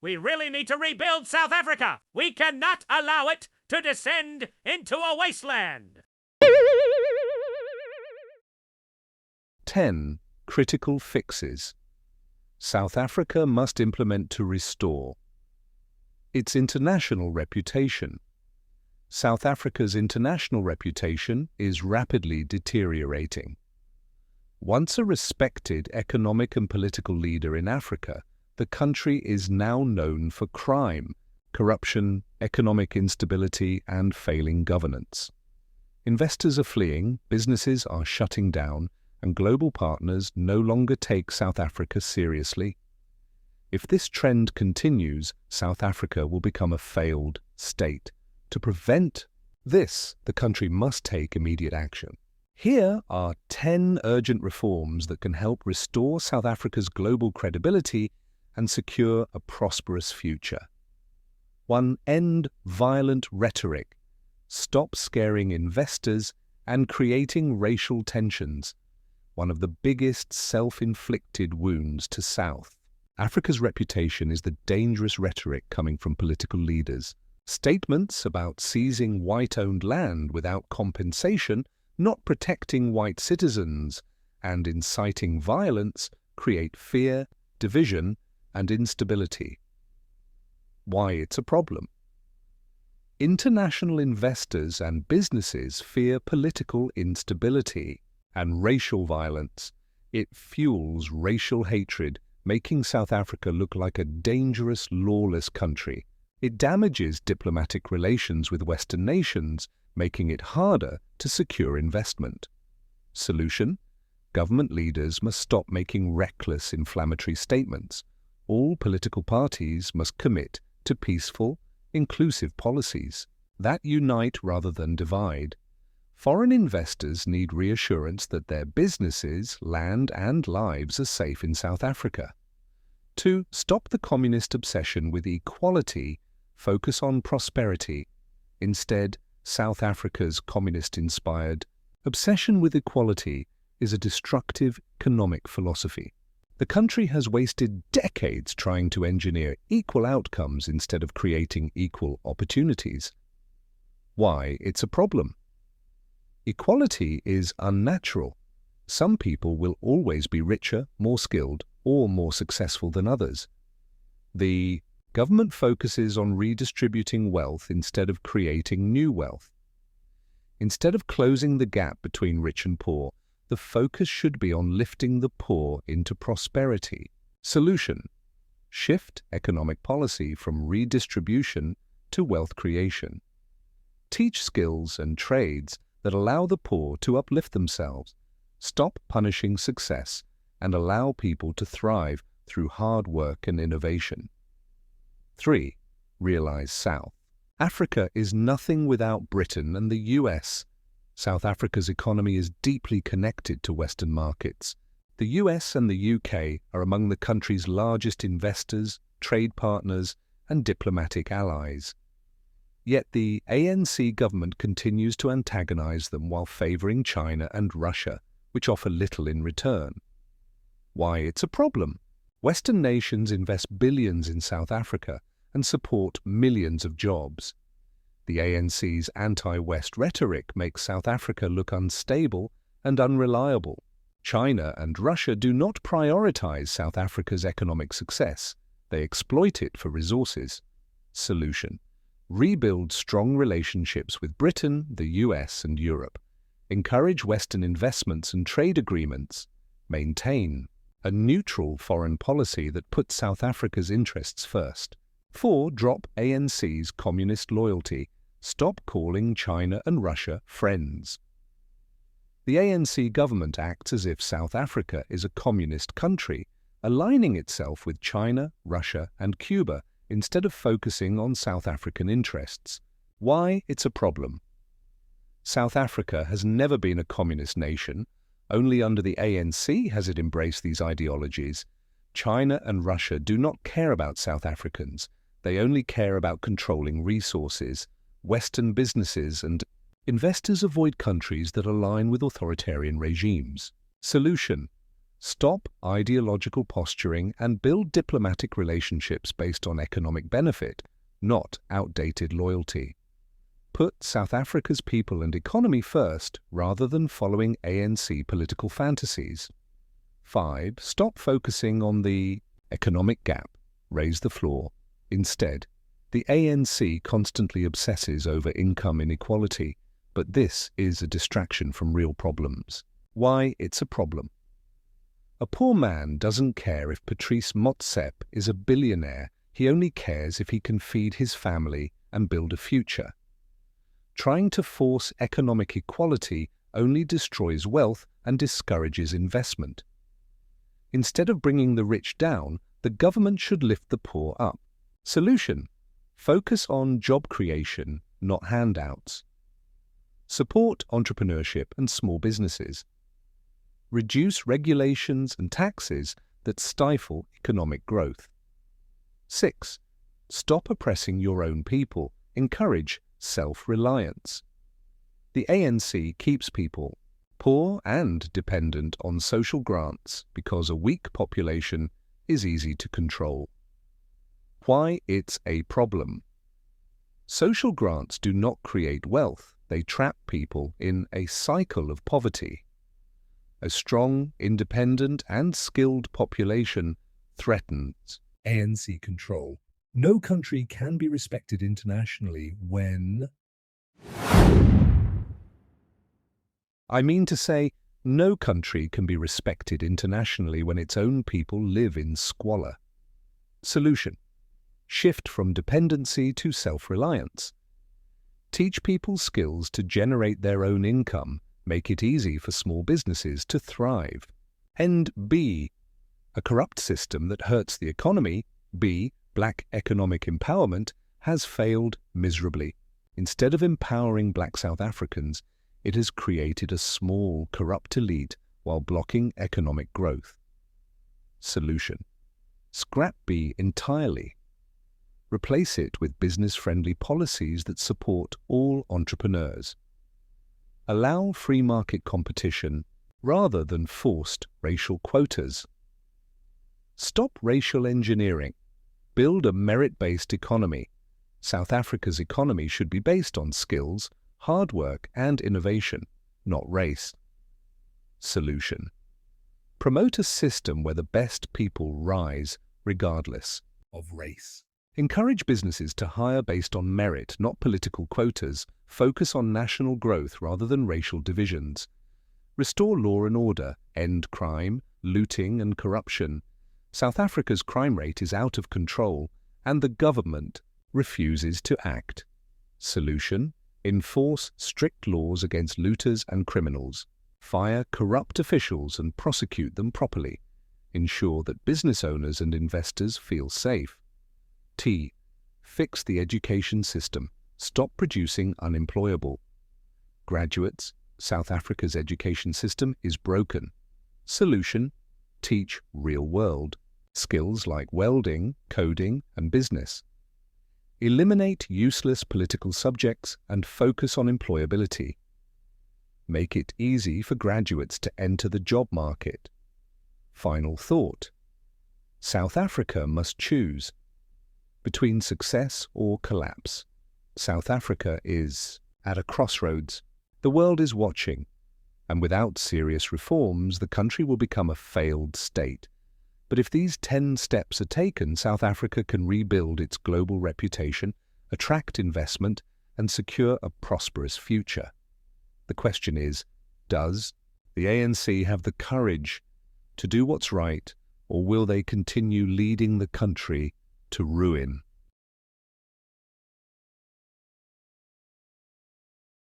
We really need to rebuild South Africa. We cannot allow it to descend into a wasteland. 10. Critical fixes. South Africa must implement to restore its international reputation. South Africa's international reputation is rapidly deteriorating. Once a respected economic and political leader in Africa, the country is now known for crime, corruption, economic instability, and failing governance. Investors are fleeing, businesses are shutting down, and global partners no longer take South Africa seriously. If this trend continues, South Africa will become a failed state. To prevent this, the country must take immediate action. Here are 10 urgent reforms that can help restore South Africa's global credibility and secure a prosperous future. 1. End violent rhetoric. Stop scaring investors and creating racial tensions, one of the biggest self-inflicted wounds to South Africa's reputation is the dangerous rhetoric coming from political leaders. Statements about seizing white-owned land without compensation, not protecting white citizens, and inciting violence create fear, division, and instability. Why it's a problem. International investors and businesses fear political instability and racial violence. It fuels racial hatred, making South Africa look like a dangerous, lawless country. It damages diplomatic relations with Western nations, making it harder to secure investment. Solution: government leaders must stop making reckless, inflammatory statements. All political parties must commit to peaceful, inclusive policies that unite rather than divide. Foreign investors need reassurance that their businesses, land, and lives are safe in South Africa. 2. Stop the communist obsession with equality. Focus on prosperity. Instead, South Africa's communist-inspired obsession with equality is a destructive economic philosophy. The country has wasted decades trying to engineer equal outcomes instead of creating equal opportunities. Why it's a problem. Equality is unnatural. Some people will always be richer, more skilled, or more successful than others. The government focuses on redistributing wealth instead of creating new wealth. Instead of closing the gap between rich and poor, the focus should be on lifting the poor into prosperity. Solution: shift economic policy from redistribution to wealth creation. Teach skills and trades that allow the poor to uplift themselves. Stop punishing success and allow people to thrive through hard work and innovation. 3. Realize South Africa is nothing without Britain and the US. South Africa's economy is deeply connected to Western markets. The US and the UK are among the country's largest investors, trade partners, and diplomatic allies. Yet the ANC government continues to antagonize them while favoring China and Russia, which offer little in return. Why it's a problem. Western nations invest billions in South Africa and support millions of jobs. The ANC's anti-West rhetoric makes South Africa look unstable and unreliable. China and Russia do not prioritize South Africa's economic success. They exploit it for resources. Solution: rebuild strong relationships with Britain, the US, and Europe. Encourage Western investments and trade agreements. Maintain a neutral foreign policy that puts South Africa's interests first. 4. Drop ANC's communist loyalty. Stop calling China and Russia friends. The ANC government acts as if South Africa is a communist country, aligning itself with China, Russia, and Cuba instead of focusing on South African interests. Why it's a problem. South Africa has never been a communist nation. Only under the ANC has it embraced these ideologies. China and Russia do not care about South Africans. They only care about controlling resources. Western businesses and investors avoid countries that align with authoritarian regimes. Solution: Stop ideological posturing and build diplomatic relationships based on economic benefit, not outdated loyalty. Put South Africa's people and economy first rather than following ANC political fantasies. 5. Stop focusing on the economic gap. Raise the floor. Instead, the ANC constantly obsesses over income inequality, but this is a distraction from real problems. Why it's a problem. A poor man doesn't care if Patrice Motsepe is a billionaire. He only cares if he can feed his family and build a future. Trying to force economic equality only destroys wealth and discourages investment. Instead of bringing the rich down, the government should lift the poor up. Solution: focus on job creation, not handouts. Support entrepreneurship and small businesses. Reduce regulations and taxes that stifle economic growth. 6. Stop oppressing your own people. Encourage self-reliance. The ANC keeps people poor and dependent on social grants because a weak population is easy to control. Why it's a problem. Social grants do not create wealth. They trap people in a cycle of poverty. A strong, independent and skilled population threatens ANC control. No country can be respected internationally when... I mean to say, no country can be respected internationally when its own people live in squalor. Solution: shift from dependency to self-reliance. Teach people skills to generate their own income. Make it easy for small businesses to thrive. And B, a corrupt system that hurts the economy, B, black economic empowerment, has failed miserably. Instead of empowering black South Africans, it has created a small, corrupt elite while blocking economic growth. Solution: scrap B entirely. Replace it with business-friendly policies that support all entrepreneurs. Allow free market competition rather than forced racial quotas. Stop racial engineering. Build a merit-based economy. South Africa's economy should be based on skills, hard work and innovation, not race. Solution: promote a system where the best people rise regardless of race. Encourage businesses to hire based on merit, not political quotas. Focus on national growth rather than racial divisions. Restore law and order. End crime, looting and corruption. South Africa's crime rate is out of control and the government refuses to act. Solution: enforce strict laws against looters and criminals. Fire corrupt officials and prosecute them properly. Ensure that business owners and investors feel safe. T. Fix the education system. Stop producing unemployable graduates. South Africa's education system is broken. Solution: teach real-world skills like welding, coding, and business. Eliminate useless political subjects and focus on employability. Make it easy for graduates to enter the job market. Final thought: South Africa must choose between success or collapse. South Africa is at a crossroads. The world is watching, and without serious reforms, the country will become a failed state. But if these 10 steps are taken, South Africa can rebuild its global reputation, attract investment, and secure a prosperous future. The question is, does the ANC have the courage to do what's right, or will they continue leading the country to ruin?